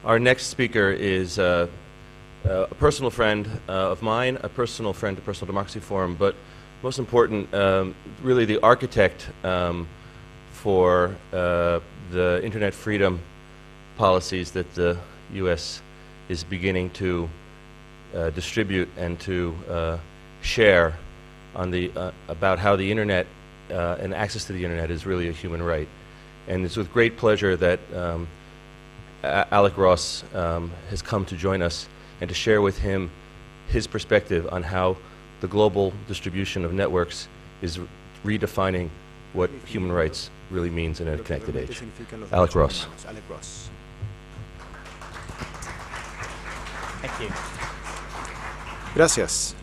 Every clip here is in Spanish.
Our next speaker is a personal friend of mine, a personal friend to Personal Democracy Forum, but most important, really the architect for the internet freedom policies that the U.S. is beginning to distribute and to share on the about how the internet and access to the internet is really a human right. And it's with great pleasure that Alec Ross has come to join us and to share with him his perspective on how the global distribution of networks is redefining what human rights really means in a connected age. Alec Ross. Thank you. Gracias.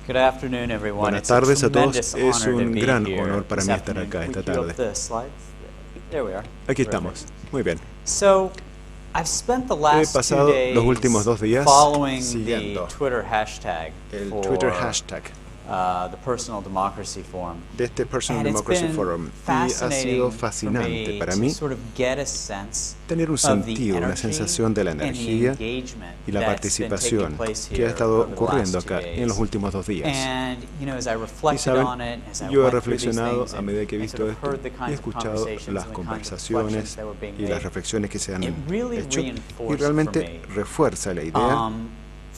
Good afternoon, everyone. Buenas tardes a todos. Es un gran honor para mí estar acá esta tarde. Aquí estamos. Muy bien. He pasado los últimos 2 días siguiendo el Twitter hashtag de este Personal Democracy Forum, y ha sido fascinante para mí tener un sentido, una sensación de la energía y la participación que ha estado ocurriendo acá en los últimos 2 días. Y saben, yo he reflexionado a medida que he visto esto y he escuchado las conversaciones y las reflexiones que se han hecho, y realmente refuerza la idea,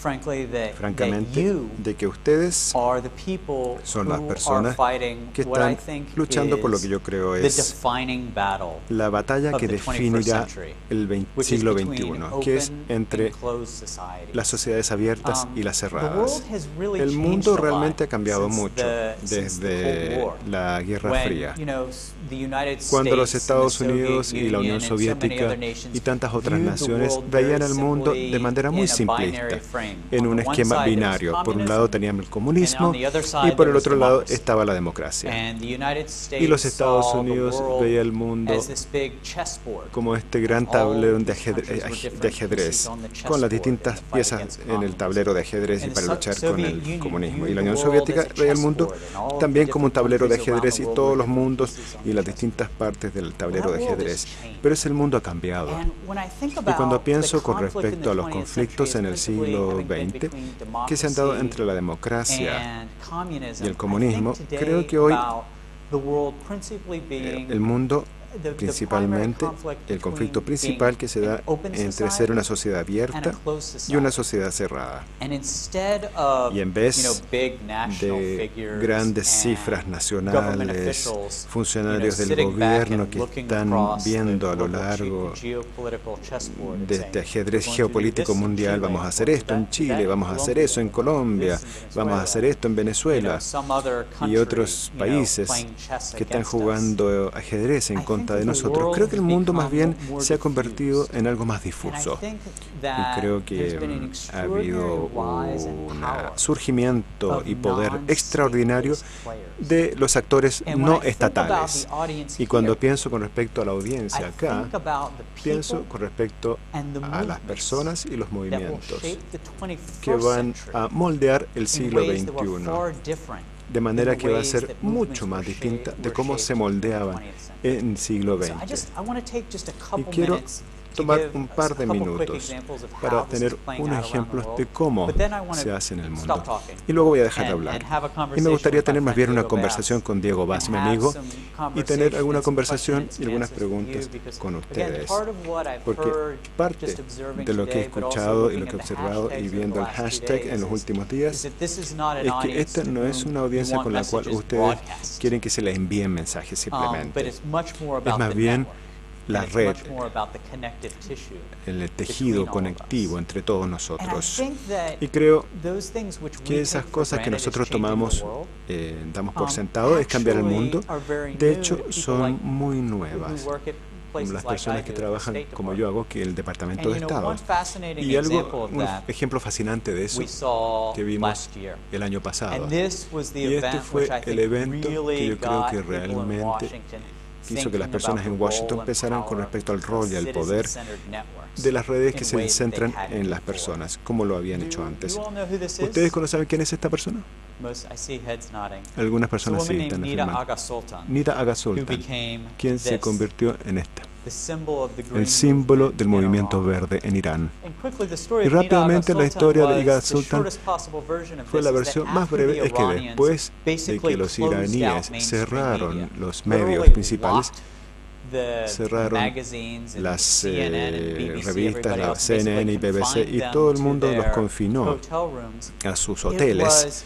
francamente, de que ustedes son las personas que están luchando por lo que yo creo es la batalla que definirá el siglo XXI, que es entre las sociedades abiertas y las cerradas. El mundo realmente ha cambiado mucho desde la Guerra Fría, cuando los Estados Unidos y la Unión Soviética y tantas otras naciones veían el mundo de manera muy simplista, en un esquema binario. Por un lado teníamos el comunismo y por el otro lado estaba la democracia. Y los Estados Unidos veían el mundo como este gran tablero de ajedrez, con las distintas piezas en el tablero de ajedrez y para luchar con el comunismo. Y la Unión Soviética veía el mundo también como un tablero de ajedrez y todos los mundos y las distintas partes del tablero de ajedrez. Pero ese mundo ha cambiado. Y cuando pienso con respecto a los conflictos en el siglo XX que se han dado entre la democracia y el comunismo, creo que hoy el mundo, principalmente, el conflicto principal que se da entre ser una sociedad abierta y una sociedad cerrada. Y en vez de grandes cifras nacionales, funcionarios del gobierno que están viendo a lo largo de este ajedrez geopolítico mundial, vamos a hacer esto en Chile, vamos a hacer eso en Colombia, vamos a hacer esto en Venezuela y otros países que están jugando ajedrez en contra de nosotros. Creo que el mundo más bien se ha convertido en algo más difuso. Y creo que ha habido un surgimiento y poder extraordinario de los actores no estatales. Y cuando pienso con respecto a la audiencia acá, pienso con respecto a las personas y los movimientos que van a moldear el siglo XXI. De manera que va a ser mucho más distinta de cómo se moldeaban en el siglo XX. Y quiero tomar un par de minutos para tener unos ejemplos de cómo se hace en el mundo. Y luego voy a dejar de hablar. Y me gustaría tener más bien una conversación con Diego Vaz, mi amigo, y tener alguna conversación y algunas preguntas con ustedes. Porque parte de lo que he escuchado y lo que he observado y viendo el hashtag en los últimos días es que esta no es una audiencia con la cual ustedes quieren que se les envíen mensajes simplemente. Es más bien la red, el tejido conectivo entre todos nosotros. Y creo que esas cosas que nosotros tomamos, damos por sentado, es cambiar el mundo. De hecho, son muy nuevas. Como las personas que trabajan como yo hago, que el Departamento de Estado. Y un ejemplo fascinante de eso que vimos el año pasado. Y este fue el evento que yo creo que realmente hizo que las personas en Washington pensaran con respecto al rol y al poder de las redes que se centran en las personas, como lo habían hecho antes. ¿Ustedes conocen quién es esta persona? Algunas personas sí están afirmando. Nida Aga Sultan, quien se convirtió en esta. el símbolo del movimiento verde en Irán. Y rápidamente la historia de Igha Sultan fue la versión más breve, es que después de que los iraníes cerraron los medios principales, cerraron las revistas, la CNN y BBC, y todo el mundo los confinó a sus hoteles.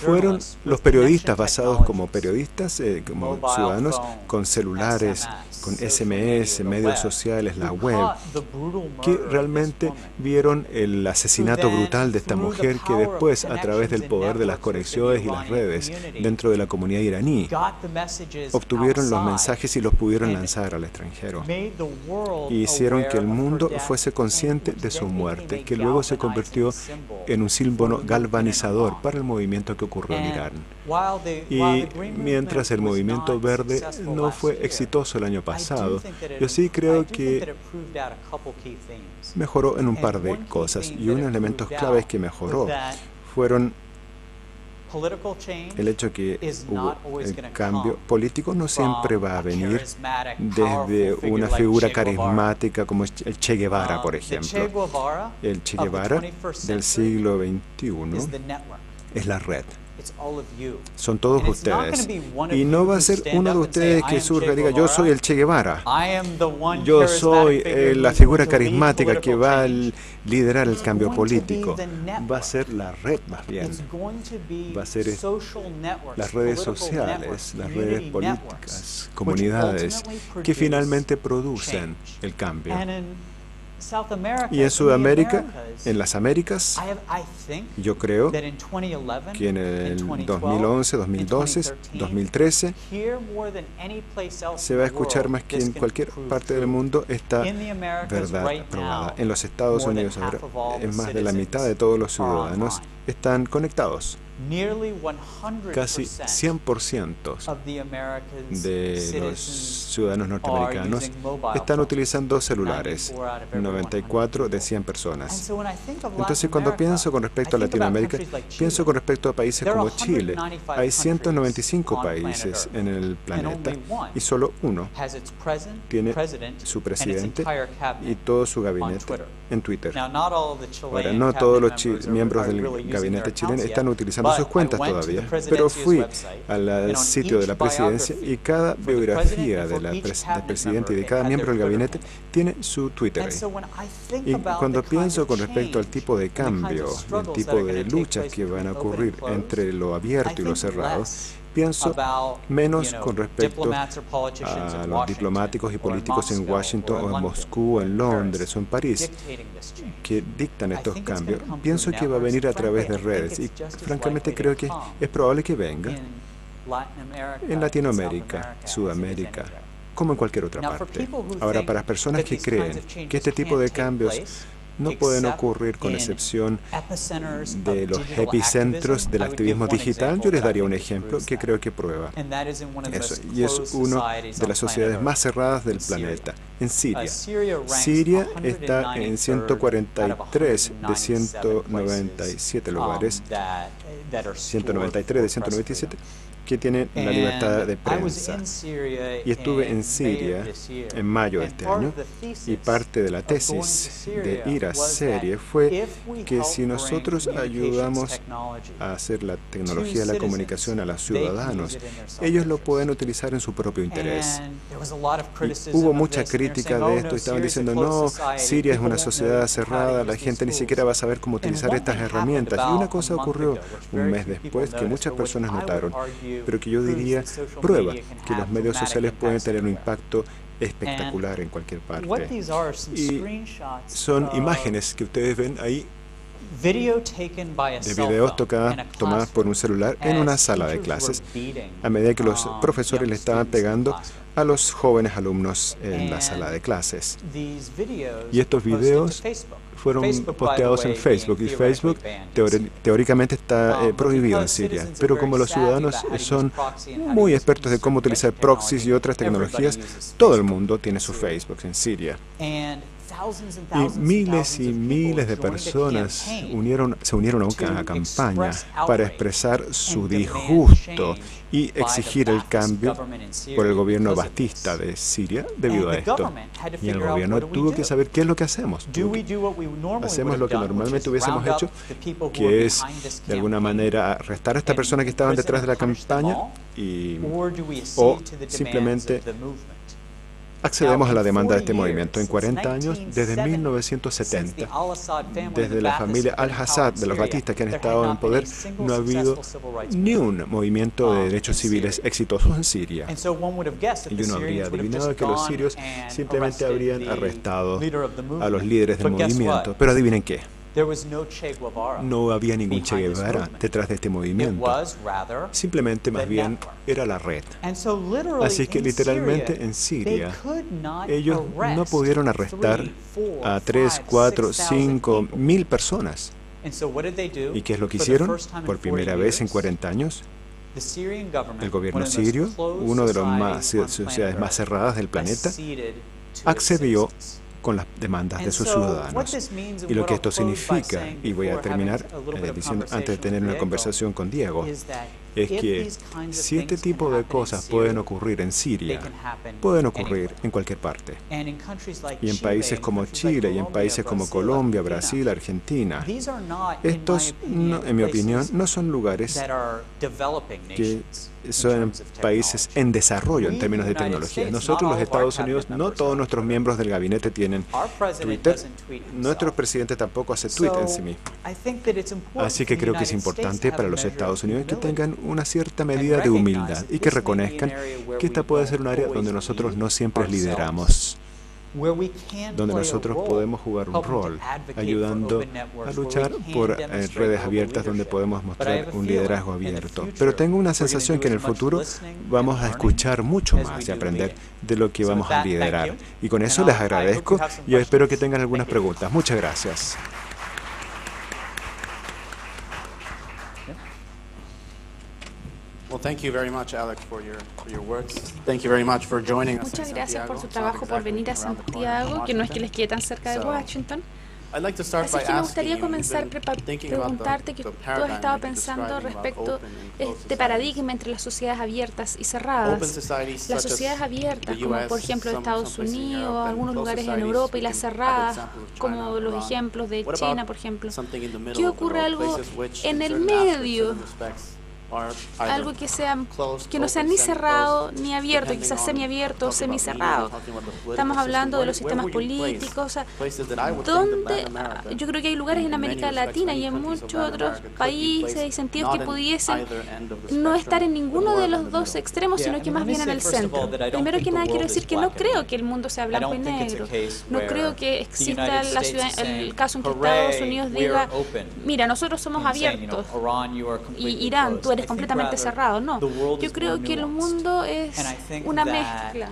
Fueron los periodistas basados como periodistas, como ciudadanos, con celulares, con SMS, medios sociales, la web, que realmente vieron el asesinato brutal de esta mujer, que después, a través del poder de las conexiones y las redes dentro de la comunidad iraní, obtuvieron los mensajes y los pudieron lanzar al extranjero. Y hicieron que el mundo fuese consciente de su muerte, que luego se convirtió en un símbolo galvanizador para el movimiento que ocurrió en Irán. Y mientras el movimiento verde no fue exitoso el año pasado, yo sí creo que mejoró en un par de cosas, y unos elementos claves que mejoró fueron el hecho que el cambio político no siempre va a venir desde una figura carismática como el Che Guevara, por ejemplo. El Che Guevara del siglo XXI es la red. Son todos ustedes. Y no va a ser uno de ustedes que surja y diga, yo soy el Che Guevara. Yo soy la figura carismática que va a liderar el cambio político. Va a ser la red más bien. Va a ser las redes sociales, las redes políticas, comunidades que finalmente producen el cambio. Y en Sudamérica, en las Américas, yo creo que en el 2011, 2012, 2013, se va a escuchar más que en cualquier parte del mundo esta verdad probada. En los Estados Unidos ahora, es más de la mitad de todos los ciudadanos están conectados. Casi 100% de los ciudadanos norteamericanos están utilizando celulares, 94 de 100 personas. Entonces, cuando pienso con respecto a Latinoamérica, pienso con respecto a países como Chile. Hay 195 países en el planeta y solo uno tiene su presidente y todo su gabinete en Twitter. Ahora, no todos los miembros del gabinete chileno están utilizando sus cuentas todavía, pero fui al sitio de la presidencia y cada biografía del presidente y de cada miembro del gabinete tiene su Twitter ahí. Y cuando pienso con respecto al tipo de cambio, el tipo de luchas que van a ocurrir entre lo abierto y lo cerrado, pienso menos con respecto a los diplomáticos y políticos en Washington o en Moscú, o en Londres o en París que dictan estos cambios. Pienso que va a venir a través de redes y francamente creo que es probable que venga en Latinoamérica, Sudamérica, como en cualquier otra parte. Ahora, para personas que creen que este tipo de cambios no pueden ocurrir con excepción de los epicentros del activismo digital, yo les daría un ejemplo que creo que prueba eso. Y es una de las sociedades más cerradas del planeta, en Siria. Siria está en 143 de 197 lugares, 193 de 197, que tienen la libertad de prensa. Y estuve en Siria en mayo de este año, y parte de la tesis de ir a Siria fue que si nosotros ayudamos a hacer la tecnología de la comunicación a los ciudadanos, ellos lo pueden utilizar en su propio interés. Y hubo mucha crítica de esto, estaban diciendo, no, Siria es una sociedad cerrada, la gente ni siquiera va a saber cómo utilizar estas herramientas. Y una cosa ocurrió un mes después que muchas personas notaron, pero que yo diría prueba que los medios sociales pueden tener un impacto espectacular en cualquier parte. Y son imágenes que ustedes ven ahí de videos tomadas por un celular en una sala de clases, a medida que los profesores le estaban pegando a los jóvenes alumnos en la sala de clases. Y estos videos fueron posteados en Facebook, y Facebook teóricamente está prohibido en Siria, pero como los ciudadanos son muy expertos de cómo utilizar proxies y otras tecnologías, todo el mundo tiene su Facebook en Siria. Y miles y miles de personas se unieron a una campaña para expresar su disgusto y exigir el cambio por el gobierno bastista de Siria debido a esto. Y el gobierno tuvo que saber qué es lo que hacemos. Hacemos lo que normalmente hubiésemos hecho, que es de alguna manera arrestar a esta persona que estaban detrás de la campaña o simplemente accedemos a la demanda de este movimiento. En 40 años, desde 1970, desde la familia Al-Assad, de los batistas que han estado en el poder, no ha habido ni un movimiento de derechos civiles exitosos en Siria. Y uno habría adivinado que los sirios simplemente habrían arrestado a los líderes del movimiento. Pero adivinen qué. No había ningún Che Guevara detrás de este movimiento. Simplemente, más bien, era la red. Así que literalmente en Siria, ellos no pudieron arrestar a 3, 4, 5 mil personas. ¿Y qué es lo que hicieron? Por primera vez en 40 años, el gobierno sirio, una de las sociedades más cerradas del planeta, accedió con las demandas de sus ciudadanos. Y lo que esto significa, y voy a terminar diciendo antes de tener una conversación con Diego, es que si este tipo de cosas pueden ocurrir en Siria, pueden ocurrir en cualquier parte. Y en países como Chile, y en países como Colombia, Brasil, Argentina, estos, en mi opinión, no son lugares que son países en desarrollo en términos de tecnología. Nosotros, los Estados Unidos, no todos nuestros miembros del gabinete tienen Twitter. Nuestro presidente tampoco hace tweet en sí mismo. Así que creo que es importante para los Estados Unidos que tengan una cierta medida de humildad y que reconozcan que esta puede ser un área donde nosotros no siempre lideramos, donde nosotros podemos jugar un rol, ayudando a luchar por redes abiertas donde podemos mostrar un liderazgo abierto. Pero tengo una sensación que en el futuro vamos a escuchar mucho más y aprender de lo que vamos a liderar. Y con eso les agradezco y espero que tengan algunas preguntas. Muchas gracias. Muchas gracias por su trabajo, por venir a Santiago, que no es que les quede tan cerca de Washington. Así que me gustaría comenzar preguntarte que tú has estado pensando respecto a este paradigma entre las sociedades abiertas y cerradas. Las sociedades abiertas, como por ejemplo Estados Unidos, algunos lugares en Europa, y las cerradas, como los ejemplos de China, por ejemplo. ¿Qué ocurre algo en el medio? Algo que no sea ni cerrado ni abierto, quizás semiabierto o semicerrado. Estamos hablando de los sistemas políticos, o sea, donde yo creo que hay lugares en América Latina y en muchos otros países y sentidos que pudiesen no estar en ninguno de los dos extremos, sino que más bien en el centro. Primero que nada, quiero decir que no creo que el mundo sea blanco y negro. No creo que exista el caso en que Estados Unidos diga, mira, nosotros somos abiertos y Irán, tú eres completamente cerrado. No, yo creo que el mundo es una mezcla.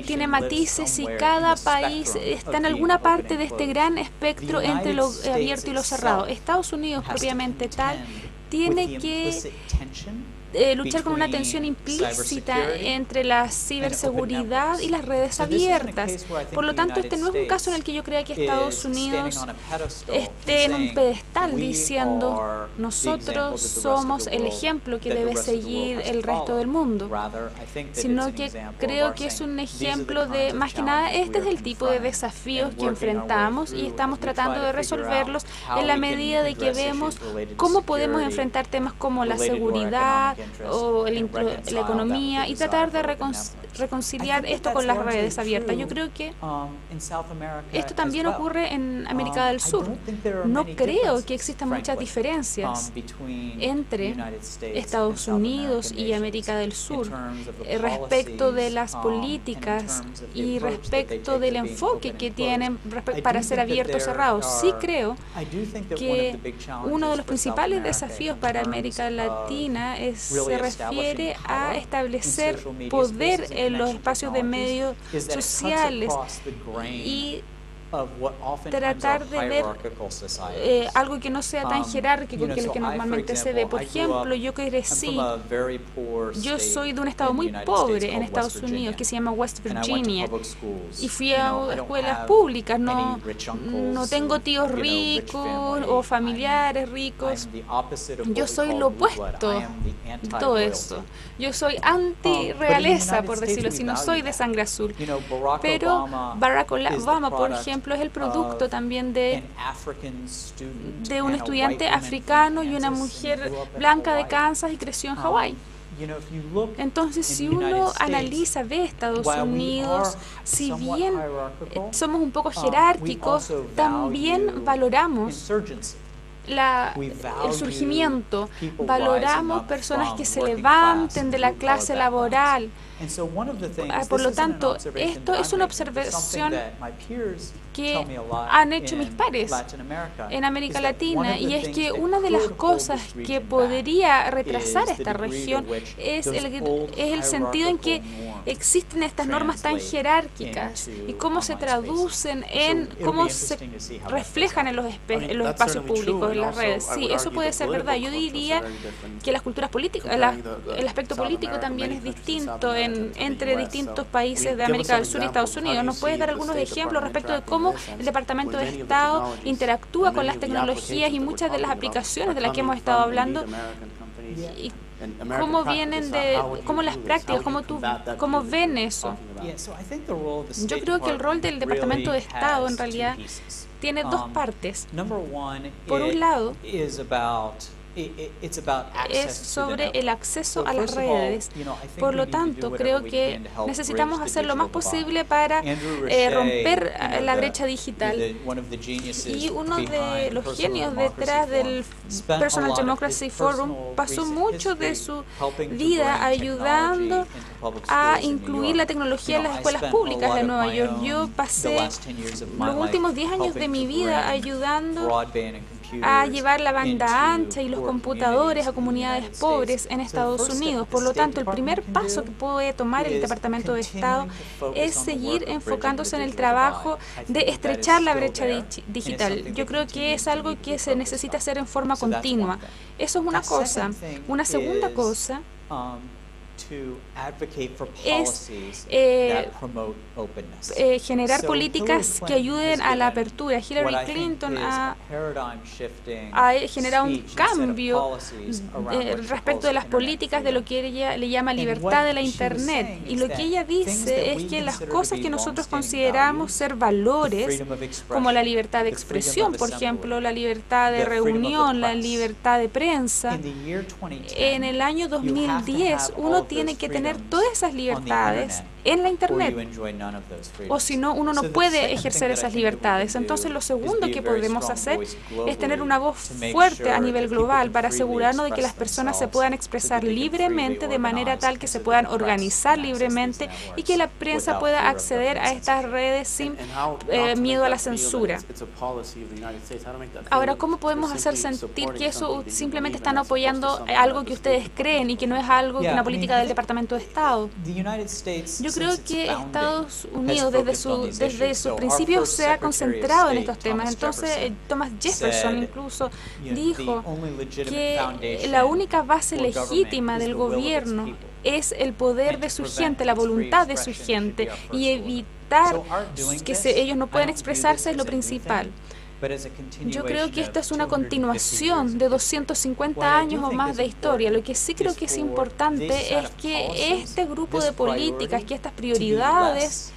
Tiene matices y cada país está en alguna parte de este gran espectro entre lo abierto y lo cerrado. Estados Unidos, propiamente tal, tiene que luchar con una tensión implícita entre la ciberseguridad y las redes abiertas. Por lo tanto, este no es un caso en el que yo crea que Estados Unidos esté en un pedestal diciendo nosotros somos el ejemplo que debe seguir el resto del mundo, sino que creo que es un ejemplo de, más que nada, este es el tipo de desafíos que enfrentamos y estamos tratando de resolverlos en la medida de que vemos cómo podemos enfrentar temas como la seguridad o la economía y tratar de reconciliar esto con las redes abiertas. Yo creo que esto también ocurre en América del Sur. No creo que existan muchas diferencias entre Estados Unidos y América del Sur respecto de las políticas y respecto del enfoque que tienen para ser abiertos o cerrados. Sí creo que uno de los principales desafíos para América Latina se refiere a establecer poder en los espacios de medios sociales y tratar de ver algo que no sea tan jerárquico que lo que normalmente se ve. Por ejemplo, yo crecí, yo soy de un estado muy pobre en Estados Unidos que se llama West Virginia y fui a escuelas públicas. No tengo tíos ricos o familiares ricos. Yo soy lo opuesto de todo eso. Yo soy anti-realeza, por decirlo así, no soy de sangre azul. Pero Barack Obama, por ejemplo, es el producto también de un estudiante africano y una mujer blanca de Kansas y creció en Hawái. Entonces, si uno analiza, ve Estados Unidos, si bien somos un poco jerárquicos, también valoramos el surgimiento, valoramos personas que se levanten de la clase laboral. Por lo tanto, esto es una observación que han hecho mis pares en América Latina, y es que una de las cosas que podría retrasar esta región es el sentido en que existen estas normas tan jerárquicas y cómo se traducen cómo se reflejan en los espacios públicos, en las redes. Sí, eso puede ser verdad. Yo diría que las culturas políticas, el aspecto político también es distinto entre distintos países de América del Sur y Estados Unidos. ¿Nos puedes dar algunos ejemplos respecto de cómo el Departamento de Estado interactúa con las tecnologías y muchas de las aplicaciones de las que hemos estado hablando? Y ¿cómo cómo las prácticas, cómo ven eso? Yo creo que el rol del Departamento de Estado en realidad tiene dos partes. Por un lado, es sobre el acceso a las redes. Por lo tanto, creo que necesitamos hacer lo más posible para romper la brecha digital. Y uno de los genios detrás del Personal Democracy Forum pasó mucho de su vida ayudando a incluir la tecnología en las escuelas públicas de Nueva York. Yo pasé los últimos 10 años de mi vida ayudando a llevar la banda ancha y los computadores a comunidades pobres en Estados Unidos. Por lo tanto, el primer paso que puede tomar el Departamento de Estado es seguir enfocándose en el trabajo de estrechar la brecha digital. Yo creo que es algo que se necesita hacer en forma continua. Eso es una cosa. Una segunda cosa es generar políticas que ayuden a la apertura. Hillary Clinton ha generado un cambio respecto de las políticas de lo que ella le llama libertad de la Internet. Y lo que ella dice es que las cosas que nosotros consideramos ser valores, como la libertad de expresión, por ejemplo, la libertad de reunión, la libertad de prensa, en el año 2010 uno tiene que tener todas esas libertades en la Internet, o si no, uno no puede ejercer esas libertades. Entonces, lo segundo que podemos hacer es tener una voz fuerte a nivel global para asegurarnos de que las personas se puedan expresar libremente, de manera tal que se puedan organizar libremente y que la prensa pueda acceder a estas redes sin miedo a la censura. Ahora, ¿cómo podemos hacer sentir que eso simplemente están apoyando algo que ustedes creen y que no es algo que una política del Departamento de Estado? Yo creo que Estados Unidos desde su principio se ha concentrado en estos temas. Entonces, Thomas Jefferson incluso dijo que la única base legítima del gobierno es el poder de su gente, la voluntad de su gente, y evitar que ellos no puedan expresarse es lo principal. Yo creo que esta es una continuación de 250 años o más de historia. Lo que sí creo que es importante es que este grupo de políticas, que estas prioridades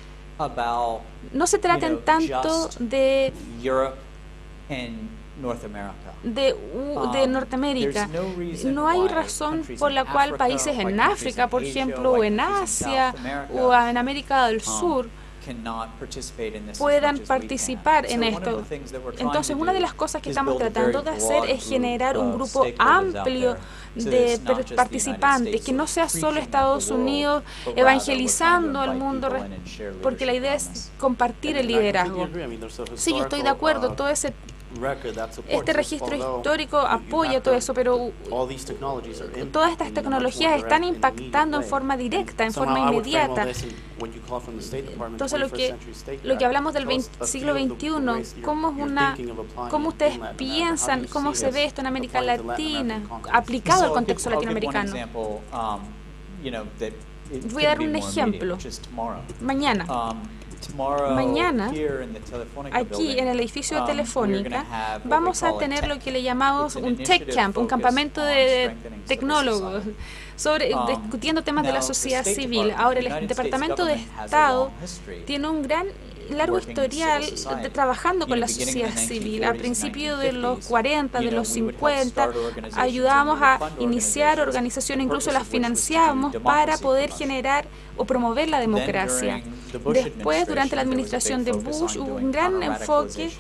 no se traten tanto de Norteamérica. No hay razón por la cual países en África, por ejemplo, o en Asia, o en América del Sur, puedan participar en esto. Entonces, una de las cosas que estamos tratando de hacer es generar un grupo amplio de participantes, que no sea solo Estados Unidos evangelizando al mundo, porque la idea es compartir el liderazgo. Sí, yo estoy de acuerdo, todo ese Este registro histórico apoya todo eso, pero todas estas tecnologías están impactando en forma directa, en forma inmediata. Entonces, lo que hablamos del siglo XXI, ¿cómo ustedes piensan, cómo se ve esto en América Latina, aplicado al contexto latinoamericano? Voy a dar un ejemplo. Mañana, aquí en el edificio de Telefónica, vamos a tener lo que le llamamos un Tech Camp, un campamento de tecnólogos, discutiendo temas de la sociedad civil. Ahora, el Departamento de Estado tiene un largo historial trabajando con la sociedad civil. A principios de los 40, de los 50, ayudábamos a iniciar organizaciones, incluso las financiábamos para poder generar o promover la democracia. Después, durante la administración de Bush, hubo un gran enfoque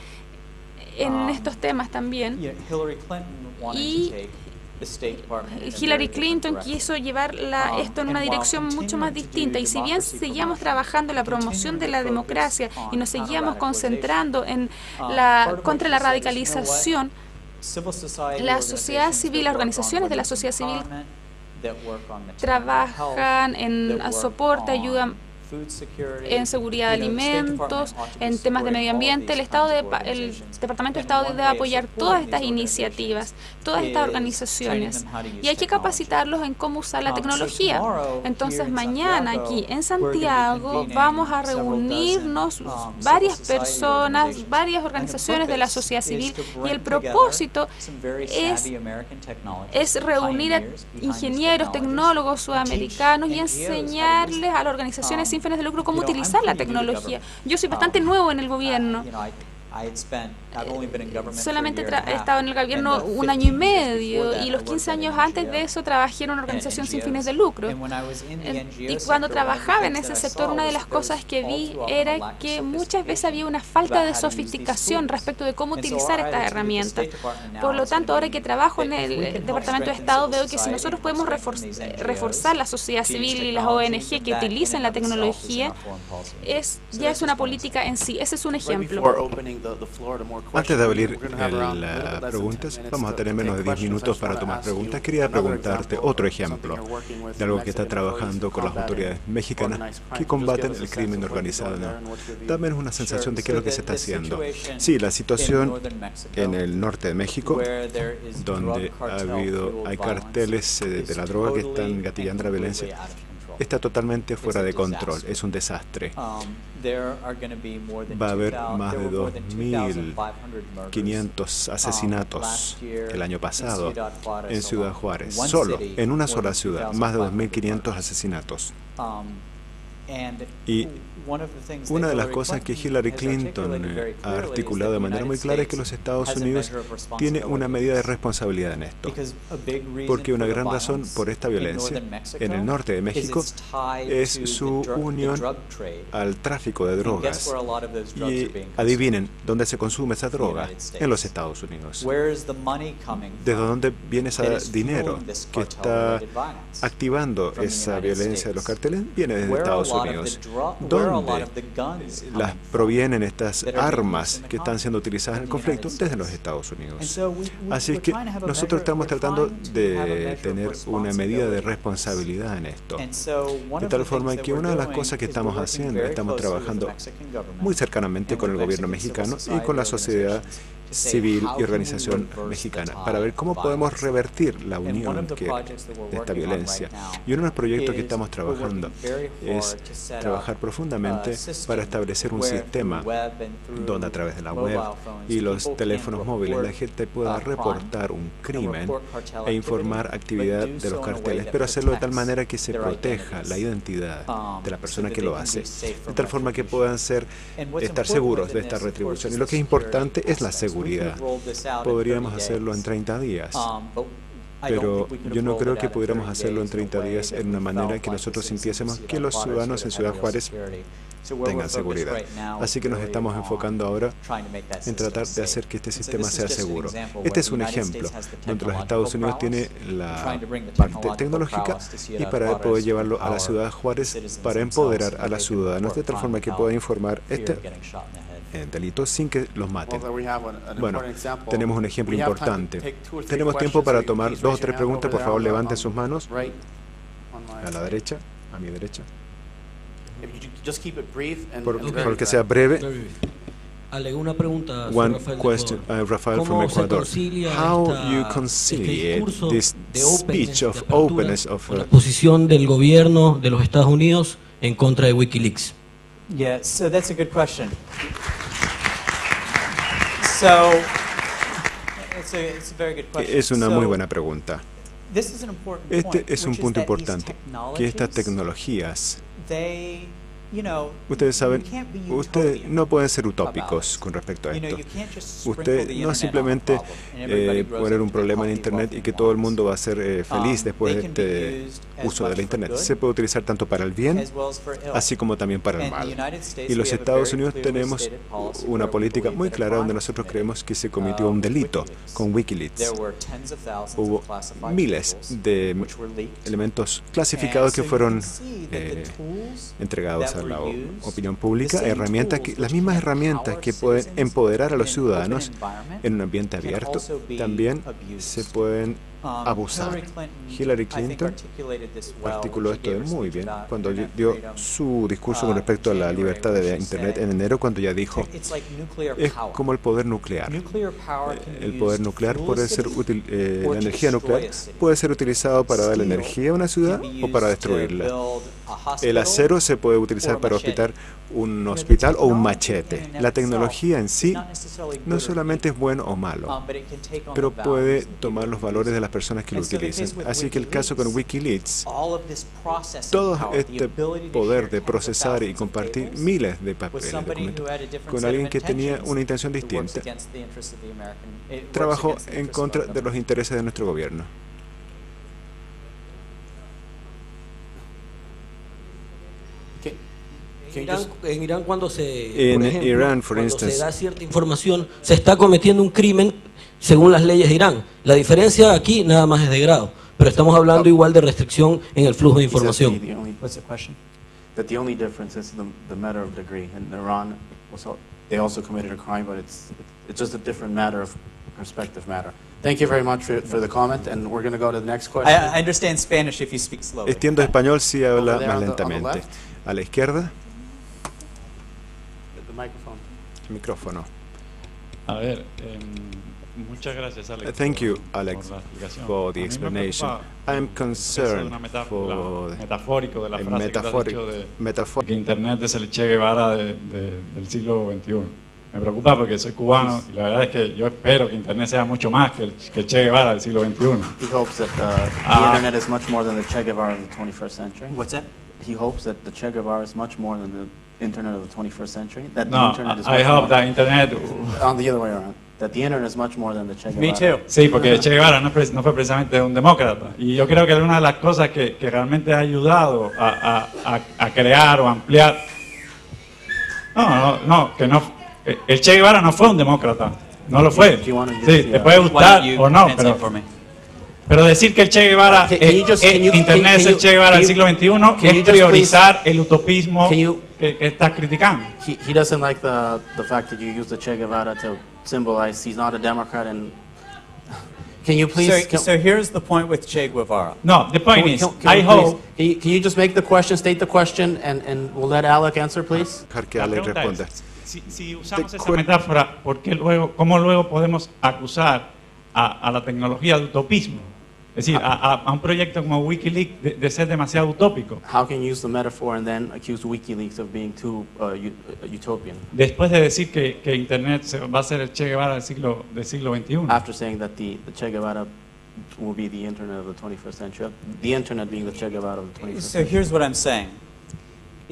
en estos temas también. Y Hillary Clinton quiso llevar esto en una dirección mucho más distinta, y si bien seguíamos trabajando en la promoción de la democracia y nos seguíamos concentrando en contra la radicalización, la sociedad civil, las organizaciones de la sociedad civil trabajan en soporte, ayuda en seguridad de alimentos, en temas de medio ambiente. El Departamento de Estado debe apoyar todas estas iniciativas, todas estas organizaciones, y hay que capacitarlos en cómo usar la tecnología. Entonces, mañana aquí en Santiago vamos a reunirnos varias personas, varias organizaciones de la sociedad civil, y el propósito es reunir a ingenieros, tecnólogos sudamericanos y enseñarles a las organizaciones sin fines de lucro cómo utilizar la tecnología. Yo soy bastante nuevo en el gobierno. Solamente he estado en el gobierno un año y medio, y los 15 años antes de eso trabajé en una organización sin fines de lucro. Y cuando trabajaba en ese sector, una de las cosas que vi era que muchas veces había una falta de sofisticación respecto de cómo utilizar estas herramientas. Por lo tanto, ahora que trabajo en el Departamento de Estado, veo que si nosotros podemos reforzar la sociedad civil y las ONG que utilizan la tecnología, ya es una política en sí. Ese es un ejemplo. Antes de abrir las preguntas, vamos a tener menos de 10 minutos para tomar preguntas. Quería preguntarte otro ejemplo de algo que está trabajando con las autoridades mexicanas que combaten el crimen organizado. Dame una sensación de qué es lo que se está haciendo. Sí, la situación en el norte de México, donde hay carteles de la droga que están gatillando la violencia, está totalmente fuera de control. Es un desastre. Va a haber más de 2.500 asesinatos el año pasado en Ciudad Juárez. Solo, en una sola ciudad, más de 2.500 asesinatos. Y una de las cosas que Hillary Clinton ha articulado de manera muy clara es que los Estados Unidos tiene una medida de responsabilidad en esto, porque una gran razón por esta violencia en el norte de México es su unión al tráfico de drogas. Y adivinen, ¿dónde se consume esa droga? En los Estados Unidos. ¿De dónde viene ese dinero que está activando esa violencia de los carteles? Viene desde Estados Unidos. ¿Dónde las provienen estas armas que están siendo utilizadas en el conflicto? Desde los Estados Unidos. Así que nosotros estamos tratando de tener una medida de responsabilidad en esto. De tal forma que una de las cosas que estamos haciendo, estamos trabajando muy cercanamente con el gobierno mexicano y con la sociedad civil y organización mexicana para ver cómo podemos revertir la unión de esta violencia. Y uno de los proyectos que estamos trabajando es trabajar profundamente para establecer un sistema donde a través de la web y los teléfonos móviles la gente pueda reportar un crimen e informar actividad de los carteles, pero hacerlo de tal manera que se proteja la identidad de la persona que lo hace, de tal forma que puedan estar seguros de esta retribución. Y lo que es importante es la seguridad. Podríamos hacerlo en 30 días, pero yo no creo que pudiéramos hacerlo en 30 días en una manera que nosotros sintiésemos que los ciudadanos en Ciudad Juárez tengan seguridad. Así que nos estamos enfocando ahora en tratar de hacer que este sistema sea seguro. Este es un ejemplo donde los Estados Unidos tiene la parte tecnológica y para poder llevarlo a la Ciudad Juárez para empoderar a los ciudadanos de tal forma que puedan informar delitos sin que los maten. Bueno, tenemos un ejemplo importante. Tenemos tiempo para tomar 2 o 3 preguntas. Por favor, levanten sus manos. A la derecha, a mi derecha. Por que sea breve. Una pregunta, One question, Rafael from Ecuador. How you conciliate this speech of openness of la posición del gobierno de los Estados Unidos en contra de WikiLeaks? Yeah, so that's a good question. So it's a very good question. Es una muy buena pregunta. Este es un punto importante, que estas tecnologías, ustedes saben, ustedes no pueden ser utópicos con respecto a esto. Usted no simplemente poner un problema en Internet y que todo el mundo va a ser feliz después de este uso de la Internet. Se puede utilizar tanto para el bien, así como también para el mal. Y los Estados Unidos tenemos una política muy clara donde nosotros creemos que se cometió un delito con WikiLeaks. Hubo miles de elementos clasificados que fueron entregados a la opinión pública, las mismas herramientas que pueden empoderar a los ciudadanos en un ambiente abierto, también se pueden abusar. Hillary Clinton articuló esto muy bien cuando dio su discurso con respecto a la libertad de Internet en enero, cuando ya dijo, es como el poder nuclear. El poder nuclear puede ser útil, la energía nuclear puede ser utilizado para darle energía a una ciudad o para destruirla. El acero se puede utilizar para un hospital o un machete. La tecnología en sí no solamente es bueno o malo, pero puede tomar los valores de las personas que lo utilizan. Así que el caso con WikiLeaks, todo este poder de procesar y compartir miles de papeles, documentos, con alguien que tenía una intención distinta, trabajó en contra de los intereses de nuestro gobierno. En Irán, cuando se da cierta información, se está cometiendo un crimen según las leyes de Irán. La diferencia aquí nada más es de grado, pero estamos hablando igual de restricción en el flujo de información. That the only difference is the matter of degree. In Iran, they also committed a crime, but it's just a different matter of perspective matter. Thank you very much for the comment, and we're going to go to the next question. I understand Spanish if you speak slowly. Entiendo español si habla más lentamente. A la izquierda. El micrófono. A ver, muchas gracias, Alex. Thank you, Alex, for the explanation. I am concerned for metafórico de la frase que has dicho de que Internet es el Che Guevara del siglo XXI. Me preocupa porque soy cubano y la verdad es que yo espero que Internet sea mucho más que el Che Guevara del siglo XXI. He hopes that the Internet is much more than the Che Guevara of the 21st century. What's that? He hopes that the Che Guevara is much more than the Internet of the 21st century. That the No, Internet is I hope that Internet... On the other way around. That the Internet is much more than the Che Guevara. Me too. Sí, porque Che Guevara no fue precisamente un demócrata. Y yo creo que una de las cosas que realmente ha ayudado a crear o ampliar... El Che Guevara no fue un demócrata. No lo fue. Sí, te puede gustar o no, pero decir que el Che Guevara, Internet es el Che Guevara del siglo XXI, es priorizar el utopismo que estás criticando. He doesn't like the fact that you use the Che Guevara to symbolize he's not a Democrat and... Can you please... So here's the point with Che Guevara. No, the point is, I hope... Can you just make the question, state the question, and we'll let Alec answer, please? Que Alec responda. Si usamos esa metáfora, ¿cómo luego podemos acusar a la tecnología de utopismo? Es decir, a un proyecto como Wikileaks de ser demasiado utópico. How can you use the metaphor and then accuse WikiLeaks of being too utopian? Después de decir que Internet va a ser el Che Guevara del siglo XXI. After saying that the Che Guevara will be the Internet of the 21st century, the Internet being the Che Guevara of the 21st century. So here's what I'm saying.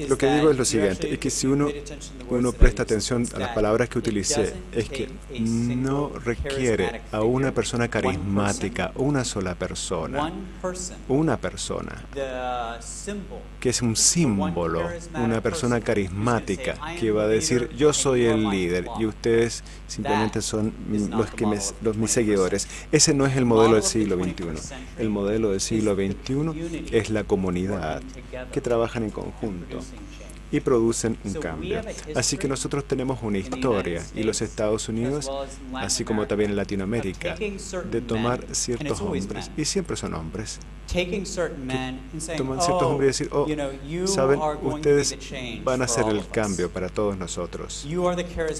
Lo que digo es lo siguiente, es que si uno presta atención a las palabras que utilicé, es que no requiere a una persona carismática, una sola persona, que es un símbolo, una persona carismática, que va a decir, yo soy el líder y ustedes simplemente son mis seguidores. Ese no es el modelo del siglo XXI. El modelo del siglo XXI es la comunidad, que trabajan en conjunto. y producen un cambio. Así que nosotros tenemos una historia, y los Estados Unidos, así como también en Latinoamérica, de tomar ciertos hombres, y siempre son hombres, que toman ciertos hombres y decir, oh, saben, ustedes van a hacer el cambio para todos nosotros.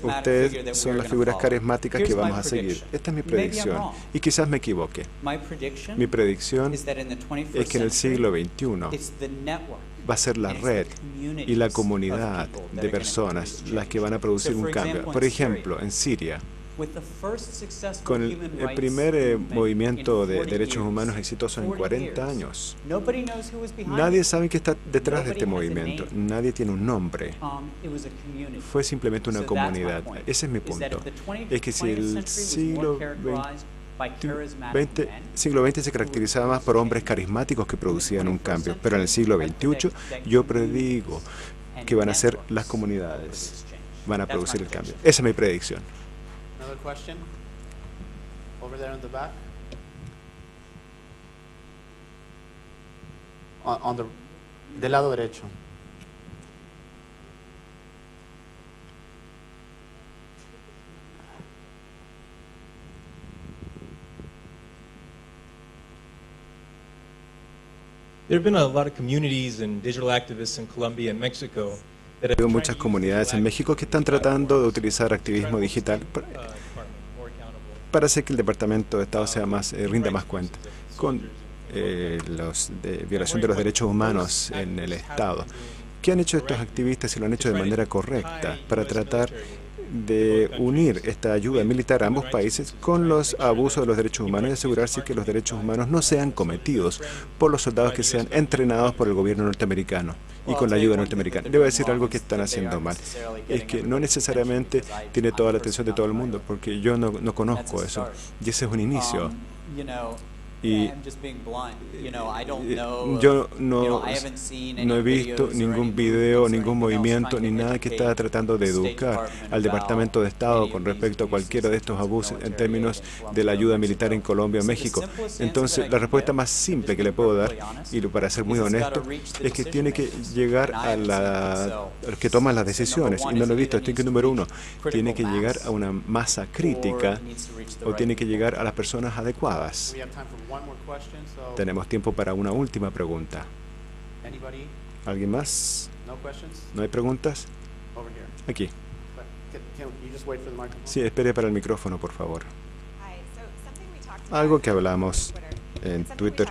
Ustedes son las figuras carismáticas que vamos a seguir. Esta es mi predicción, y quizás me equivoque. Mi predicción es que en el siglo XXI va a ser la red y la comunidad de personas las que van a producir un cambio. Por ejemplo, en Siria, con el primer movimiento de derechos humanos exitoso en 40 años, nadie sabe qué está detrás de este movimiento. Nadie tiene un nombre. Fue simplemente una comunidad. Ese es mi punto. Es que si el siglo XX se caracterizaba más por hombres carismáticos que producían un cambio, pero en el siglo XXI yo predigo que van a ser las comunidades, van a producir el cambio. Esa es mi predicción. Del lado derecho. There have been a lot of communities and digital activists in Colombia and Mexico. Hay muchas comunidades en México que están tratando de utilizar activismo digital para hacer que el Departamento de Estado sea más, rinda más cuenta con violación de los derechos humanos en el Estado. ¿Qué han hecho estos activistas y lo han hecho de manera correcta para tratar de unir esta ayuda militar a ambos países con los abusos de los derechos humanos y asegurarse que los derechos humanos no sean cometidos por los soldados que sean entrenados por el gobierno norteamericano y con la ayuda norteamericana? Le voy a decir algo que están haciendo mal. Es que no necesariamente tiene toda la atención de todo el mundo, porque yo no conozco eso. Y ese es un inicio. Y yo no he visto ningún video, ningún movimiento, ni nada que está tratando de educar al Departamento de Estado con respecto a cualquiera de estos abusos en términos de la ayuda militar en Colombia o México. Entonces, la respuesta más simple que le puedo dar, y para ser muy honesto, es que tiene que llegar a los que toman las decisiones. Y no lo he visto, estoy en número uno. Tiene que llegar a una masa crítica o tiene que llegar a las personas adecuadas. Tenemos tiempo para una última pregunta. ¿Alguien más? ¿No hay preguntas? Aquí. Sí, espere para el micrófono, por favor. Algo que hablamos en Twitter,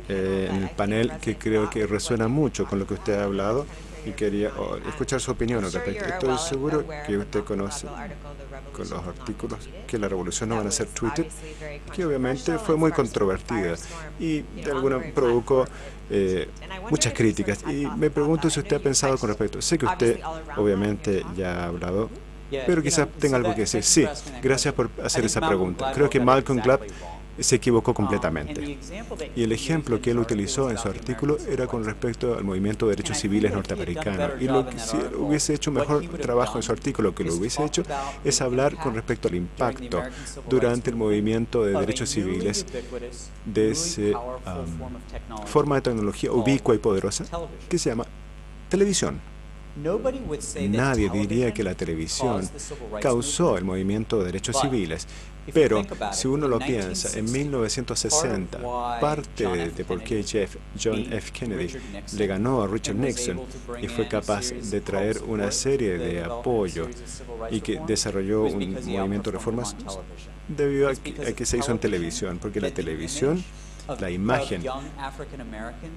en el panel, que creo que resuena mucho con lo que usted ha hablado y quería escuchar su opinión al respecto. Estoy seguro que usted conoce con los artículos que la revolución no van a ser Twitter, que obviamente fue muy controvertida y de alguna provocó muchas críticas. Y me pregunto si usted ha pensado con respecto. Sé que usted obviamente ya ha hablado, pero quizás tenga algo que decir. Sí, gracias por hacer esa pregunta. Creo que Malcolm Gladwell se equivocó completamente. Y el ejemplo que él utilizó en su artículo era con respecto al movimiento de derechos civiles norteamericano. Y lo que si él hubiese hecho un mejor trabajo en su artículo, que lo hubiese hecho, es hablar con respecto al impacto durante el movimiento de derechos civiles de esa forma de tecnología ubicua y poderosa que se llama televisión. Nadie diría que la televisión causó el movimiento de derechos civiles, pero si uno lo piensa, en 1960, parte de por qué John F. Kennedy le ganó a Richard Nixon y fue capaz de traer una serie de apoyo y que desarrolló un movimiento de reformas, debido a que se hizo en televisión, porque la televisión, la imagen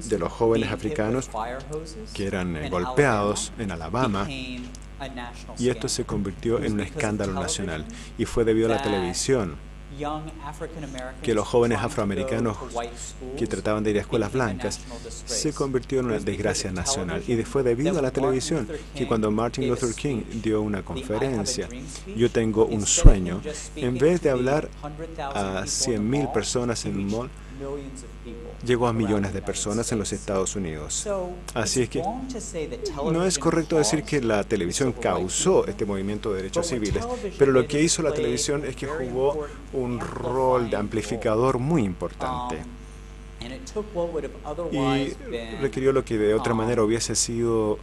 de los jóvenes africanos que eran golpeados en Alabama, y esto se convirtió en un escándalo nacional. Y fue debido a la televisión que los jóvenes afroamericanos que trataban de ir a escuelas blancas se convirtió en una desgracia nacional. Y fue debido a la televisión que cuando Martin Luther King dio una conferencia, yo tengo un sueño, en vez de hablar a 100,000 personas en un mall, llegó a millones de personas en los Estados Unidos. Así es que no es correcto decir que la televisión causó este movimiento de derechos civiles, pero lo que hizo la televisión es que jugó un rol de amplificador muy importante. y requirió lo que de otra manera hubiese sido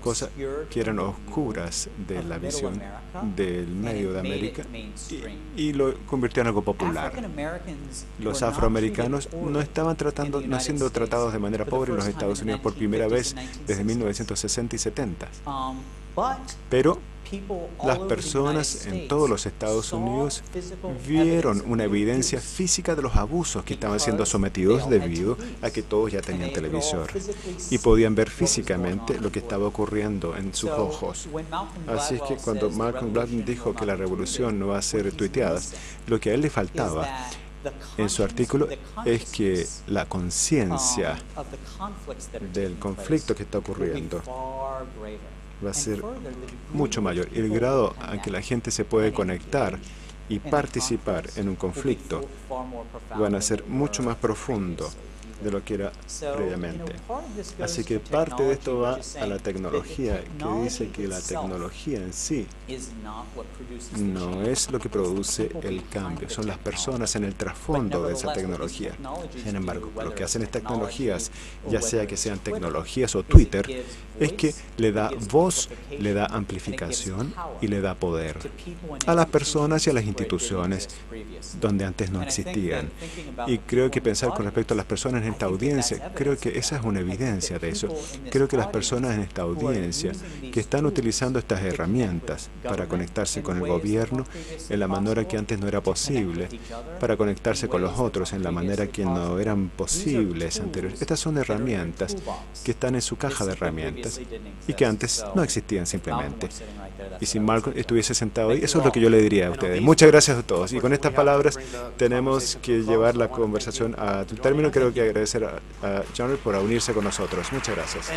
cosas que eran oscuras de la visión del medio de América y lo convirtió en algo popular. Los afroamericanos no estaban siendo tratados de manera pobre en los Estados Unidos por primera vez desde 1960 y 70. Pero las personas en todos los Estados Unidos vieron una evidencia física de los abusos que estaban siendo sometidos debido a que todos ya tenían televisor y podían ver físicamente lo que estaba ocurriendo en sus ojos. Así es que cuando Malcolm Gladwell dijo que la revolución no va a ser tuiteada, lo que a él le faltaba en su artículo es que la conciencia del conflicto que está ocurriendo va a ser mucho mayor. Y el grado a que la gente se puede conectar y participar en un conflicto van a ser mucho más profundo de lo que era previamente. Así que parte de esto va a la tecnología, que dice que la tecnología en sí no es lo que produce el cambio, son las personas en el trasfondo de esa tecnología. Sin embargo, lo que hacen estas tecnologías, ya sea que sean tecnologías o Twitter, es que le da voz, le da amplificación y le da poder a las personas y a las instituciones donde antes no existían. Y creo que pensar con respecto a las personas en esta audiencia, creo que esa es una evidencia de eso. Creo que las personas en esta audiencia que están utilizando estas herramientas para conectarse con el gobierno en la manera que antes no era posible, para conectarse con los otros en la manera que no eran posibles anteriores. Estas son herramientas que están en su caja de herramientas y que antes no existían simplemente. Y si Malcolm estuviese sentado ahí, eso es lo que yo le diría a ustedes. Muchas gracias a todos. Y con estas palabras tenemos que llevar la conversación a tu término. Creo que agradecer a John por unirse con nosotros. Muchas gracias.